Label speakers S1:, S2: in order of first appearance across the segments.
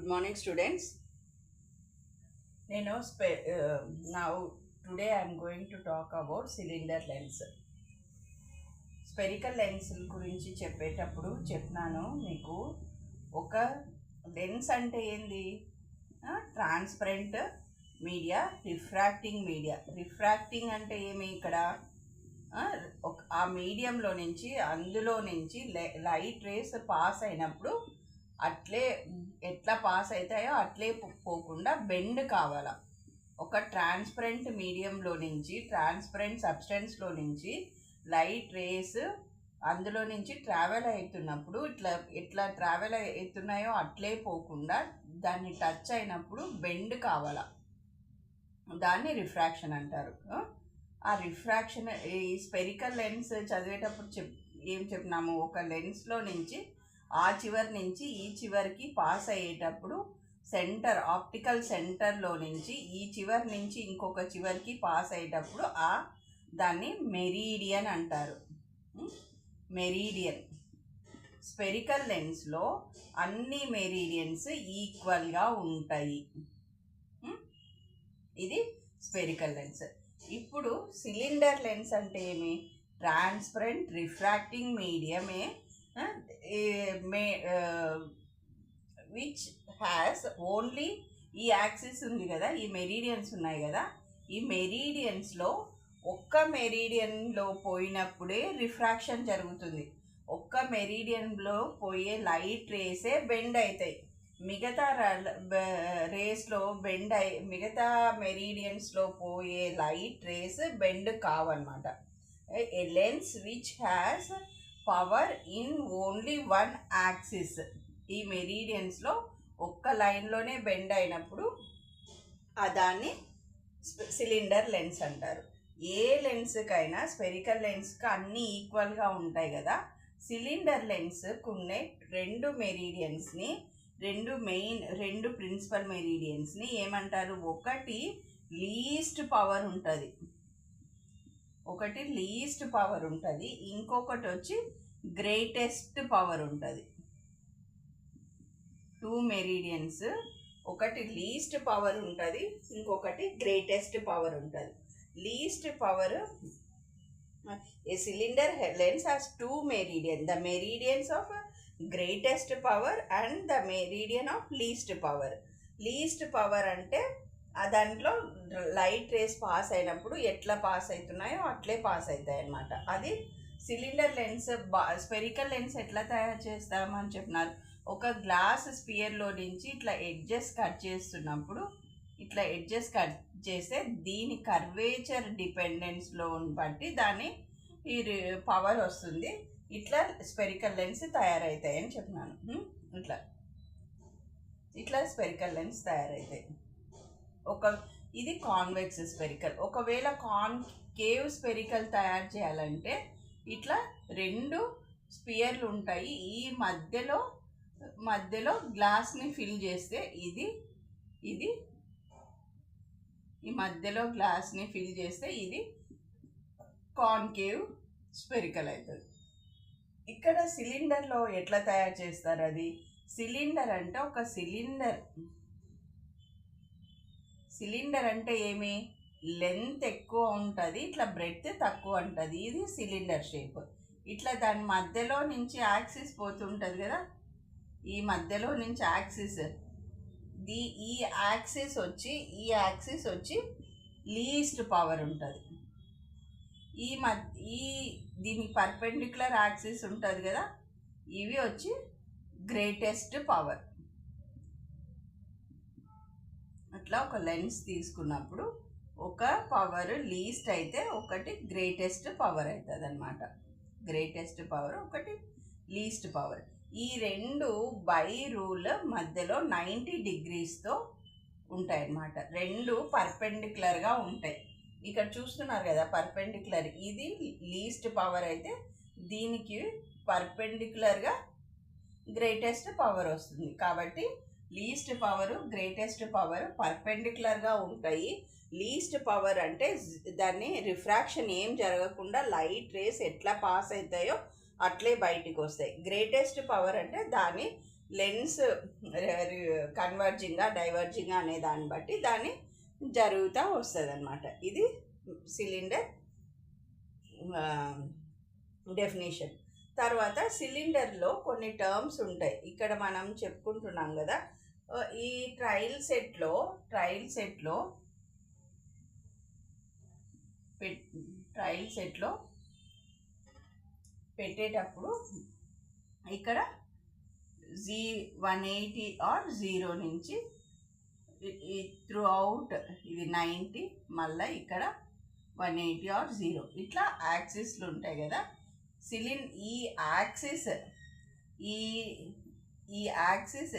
S1: morning, students. Now today I am going to talk about cylinder lens. Spherical lens గురించి చెప్పేటప్పుడు చెప్పినాను మీకు. ఒక లెన్స్ అంటే ఏంది? Transparent media, refracting media. Refracting అంటే ఏమి? ఇక్కడ ఆ మీడియంలో నుంచి అందులో నుంచి లైట్ రేస్ పాస్ అయినప్పుడు అట్లే ఎట్లా పాస్ అవుతాయో అట్లే పోకుండా బెండ్ కావాలా. ఒక ట్రాన్స్పరెంట్ మీడియంలో నుంచి, ట్రాన్స్పరెంట్ సబ్స్టెన్స్లో నుంచి లైట్ రేస్ అందులో నుంచి ట్రావెల్ అవుతున్నప్పుడు ఎట్లా ట్రావెల్ అవుతున్నాయో అట్లే పోకుండా దాన్ని టచ్ అయినప్పుడు బెండ్ కావాలా. దాన్ని రిఫ్రాక్షన్ అంటారు. ఆ రిఫ్రాక్షన్ ఈ స్పెరికల్ లెన్స్ చదివేటప్పుడు ఏం చెప్పినాము? ఒక లెన్స్లో నుంచి ఆ చివరి నుంచి ఈ చివరికి పాస్ అయ్యేటప్పుడు సెంటర్, ఆప్టికల్ సెంటర్లో నుంచి ఈ చివరి నుంచి ఇంకొక చివరికి పాస్ అయ్యేటప్పుడు దాన్ని మెరీడియన్ అంటారు. మెరీడియన్. స్పెరికల్ లెన్స్లో అన్ని మెరీడియన్స్ ఈక్వల్గా ఉంటాయి. ఇది స్పెరికల్ లెన్స్. ఇప్పుడు సిలిండర్ లెన్స్ అంటే ఏమి? ట్రాన్స్పరెంట్ రిఫ్రాక్టింగ్ మీడియమే విచ్ హ్యాస్ ఓన్లీ ఈ యాక్సిస్ ఉంది కదా, ఈ మెరీడియన్స్ ఉన్నాయి కదా, ఈ మెరీడియన్స్లో ఒక్క మెరీడియన్లో పోయినప్పుడే రిఫ్రాక్షన్ జరుగుతుంది. ఒక్క మెరీడియన్లో పోయే లైట్ రేసే బెండ్ అవుతాయి. మిగతా రేస్లో మిగతా మెరీడియన్స్లో పోయే లైట్ రేస్ బెండ్ కావన్నమాట. A lens which has power in only one axis. ఈ మెరీడియన్స్లో ఒక్క లైన్లోనే బెండ్ అయినప్పుడు దాన్ని సిలిండర్ లెన్స్ అంటారు. ఏ లెన్స్కైనా స్పెరికల్ లెన్స్కి అన్నీ ఈక్వల్గా ఉంటాయి కదా. సిలిండర్ లెన్స్కు ఉండే రెండు మెరీడియన్స్ని, రెండు ప్రిన్సిపల్ మెరీడియన్స్ని ఏమంటారు? ఒకటి లీస్ట్ పవర్ ఉంటుంది, ఇంకొకటి వచ్చి గ్రేటెస్ట్ పవర్ ఉంటుంది. టూ మెరీడియన్స్, ఒకటి లీస్ట్ పవర్ ఉంటుంది, ఇంకొకటి గ్రేటెస్ట్ పవర్ ఉంటుంది. Least power, A cylinder lens has two meridians, the meridians of greatest power and the meridian of least power. Least power అంటే దాంట్లో లైట్ రేస్ పాస్ అయినప్పుడు ఎట్లా pass అవుతున్నాయో అట్లే పాస్ అవుతాయి అన్నమాట. అది సిలిండర్ లెన్స్. స్పెరికల్ లెన్స్ ఎట్లా తయారు చేస్తామని చెప్పినారు? ఒక గ్లాస్ స్పియర్లో నుంచి ఇట్లా ఎడ్జెస్ కట్ చేస్తున్నప్పుడు, ఇట్లా ఎడ్జెస్ కట్ చేస్తే దీని కర్వేచర్ డిపెండెన్స్లో బట్టి దాని ఈ పవర్ వస్తుంది. ఇట్లా స్పెరికల్ లెన్స్ తయారవుతాయని చెప్పినాను. ఇట్లా స్పెరికల్ లెన్స్ తయారవుతాయి. ఇది కాన్వెక్స్ స్పెరికల్. ఒకవేళ కాన్కేవ్ స్పెరికల్ తయారు చేయాలంటే ఇట్లా రెండు స్పియర్లు ఉంటాయి. ఈ మధ్యలో గ్లాస్ని ఫిల్ చేస్తే ఇది ఈ మధ్యలో గ్లాస్ని ఫిల్ చేస్తే ఇది కాన్కేవ్ స్పెరికల్ అవుతుంది. ఇక్కడ సిలిండర్లో ఎట్లా తయారు చేస్తారు? అది సిలిండర్ అంటే ఒక సిలిండర్ అంటే ఏమి? లెంత్ ఎక్కువ ఉంటుంది, ఇట్లా బ్రెడ్త్ తక్కువ ఉంటుంది. ఇది సిలిండర్ షేప్. ఇట్లా దాని మధ్యలో నుంచి యాక్సిస్ పోతుంటుంది కదా, ఈ మధ్యలో నుంచి యాక్సిస్, ఈ యాక్సిస్ వచ్చి లీస్ట్ పవర్ ఉంటుంది. దీనికి పర్పెండిక్యులర్ యాక్సిస్ ఉంటుంది కదా, ఇవి వచ్చి గ్రేటెస్ట్ పవర్. అట్లా ఒక లెన్స్ తీసుకున్నప్పుడు ఒక పవర్ లీస్ట్ అయితే ఒకటి గ్రేటెస్ట్ పవర్ అవుతుంది అన్నమాట. గ్రేటెస్ట్ పవర్, ఒకటి లీస్ట్ పవర్. ఈ రెండు బై రూల్ మధ్యలో 90 degreesతో ఉంటాయి అన్నమాట. రెండు పర్పెండిక్యులర్గా ఉంటాయి. ఇక్కడ చూస్తున్నారు కదా పర్పెండిక్యులర్. ఇది లీస్ట్ పవర్ అయితే దీనికి పర్పెండిక్యులర్గా గ్రేటెస్ట్ పవర్ వస్తుంది. కాబట్టి లీస్ట్ పవర్, గ్రేటెస్ట్ పవర్ పర్పెండిక్యులర్గా ఉంటాయి. లీస్ట్ పవర్ అంటే దాన్ని రిఫ్రాక్షన్ ఏం జరగకుండా లైట్ రేస్ ఎట్లా పాస్ అవుతాయో అట్లే బయటికి వస్తాయి. గ్రేటెస్ట్ పవర్ అంటే దాని లెన్స్ కన్వర్జింగా డైవర్జింగా అనే దాన్ని బట్టి దాన్ని జరుగుతూ వస్తుంది అనమాట. ఇది సిలిండర్ డెఫినేషన్. తర్వాత సిలిండర్లో కొన్ని టర్మ్స్ ఉంటాయి. ఇక్కడ మనం చెప్పుకుంటున్నాం కదా, ఈ ట్రయల్ సెట్లో పెట్టేటప్పుడు ఇక్కడ 180 ఆర్ 0 నుంచి త్రూ అవుట్ ఇది 90, మళ్ళీ ఇక్కడ 180 ఆర్ 0 ఇట్లా యాక్సిస్లు ఉంటాయి కదా. ఈ యాక్సిస్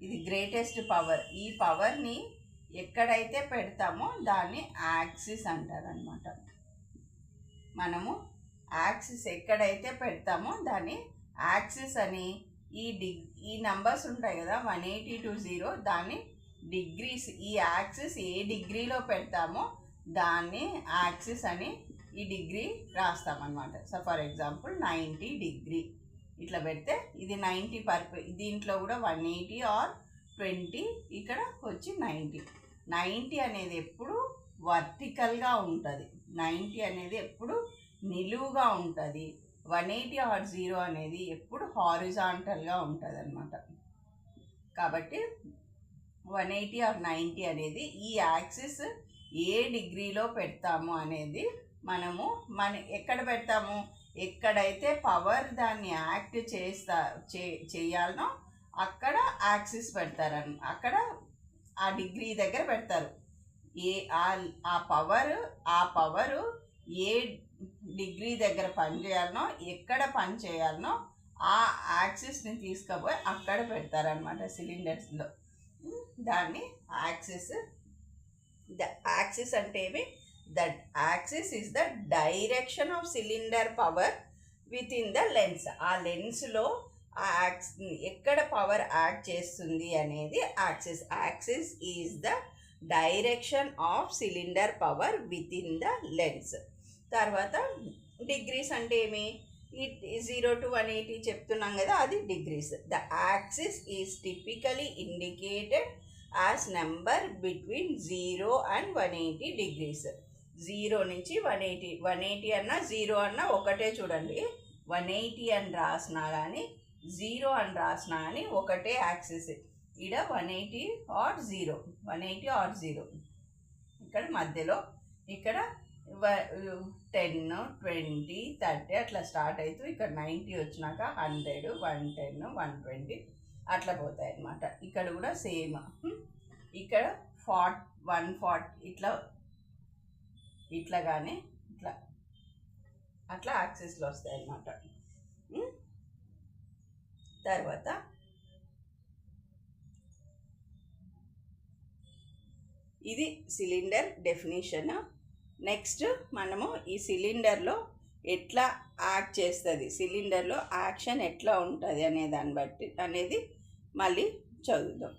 S1: ఇది గ్రేటెస్ట్ పవర్. ఈ పవర్ని ఎక్కడైతే పెడతామో దాన్ని యాక్సిస్ అంటారనమాట. మనము యాక్సిస్ ఎక్కడైతే పెడతామో దాన్ని యాక్సిస్ అని, ఈ నంబర్స్ ఉంటాయి కదా 180 to 0 దాన్ని డిగ్రీస్, ఈ యాక్సిస్ ఏ డిగ్రీలో పెడతామో దాన్ని యాక్సిస్ అని ఈ డిగ్రీ రాస్తామన్నమాట. సో ఫర్ ఎగ్జాంపుల్ 90 డిగ్రీ ఇట్లా పెడితే ఇది 90 దీంట్లో కూడా 180 ఆర్ 20, ఇక్కడ వచ్చి 90 అనేది ఎప్పుడు వర్టికల్గా ఉంటుంది, 90 అనేది ఎప్పుడు నిలువుగా ఉంటుంది, 180 ఆర్ 0 అనేది ఎప్పుడు హారిజాంటల్గా ఉంటుంది అనమాట. కాబట్టి 180 ఆర్ 90 అనేది ఈ యాక్సిస్ ఏ డిగ్రీలో పెడతాము అనేది మనము ఎక్కడ పెడతాము, ఎక్కడైతే పవర్ దాన్ని యాక్ట్ చేయాలనో అక్కడ యాక్సిస్ పెడతారని, అక్కడ ఆ డిగ్రీ దగ్గర పెడతారు. ఆ పవరు ఏ డిగ్రీ దగ్గర పని చేయాలనో, ఎక్కడ పని చేయాలనో ఆ యాక్సిస్ని తీసుకుపోయి అక్కడ పెడతారనమాట సిలిండర్స్లో. దాన్ని యాక్సిస్ అంటే ఏమి, that axis is the direction of cylinder power with in the lens. ఆ లెన్స్లో ఎక్కడ పవర్ యాక్ట్ చేస్తుంది అనేది axis is the direction of cylinder power with in the lens. తర్వాత డిగ్రీస్ అంటే ఏమి, 0 to 180 చెప్తున్నాం కదా, అది degrees. The axis is typically indicated as number between 0 and 180 degrees. 0 నుంచి 180 అన్నా 0 అన్నా ఒకటే చూడండి. 180 అని రాసినా కానీ 0 అని రాసినా కానీ ఒకటే యాక్సిస్. ఇక్కడ 180 ఆర్ 0 ఇక్కడ మధ్యలో ఇక్కడ 10, 20, 30 అట్లా స్టార్ట్ అవుతూ ఇక్కడ 90 వచ్చినాక 100, 110, 120 అట్లా పోతాయి అన్నమాట. ఇక్కడ కూడా సేమ్, ఇక్కడ 140 ఇట్లా కానీ అట్లా యాక్సిస్లో వస్తాయి అన్నమాట. తర్వాత ఇది సిలిండర్ డెఫినేషన్. నెక్స్ట్ మనము ఈ సిలిండర్లో ఎట్లా యాక్ట్ చేస్తుంది, సిలిండర్లో యాక్షన్ ఎట్లా ఉంటుంది అనే దాన్ని బట్టి అనేది మళ్ళీ చదువుదాం.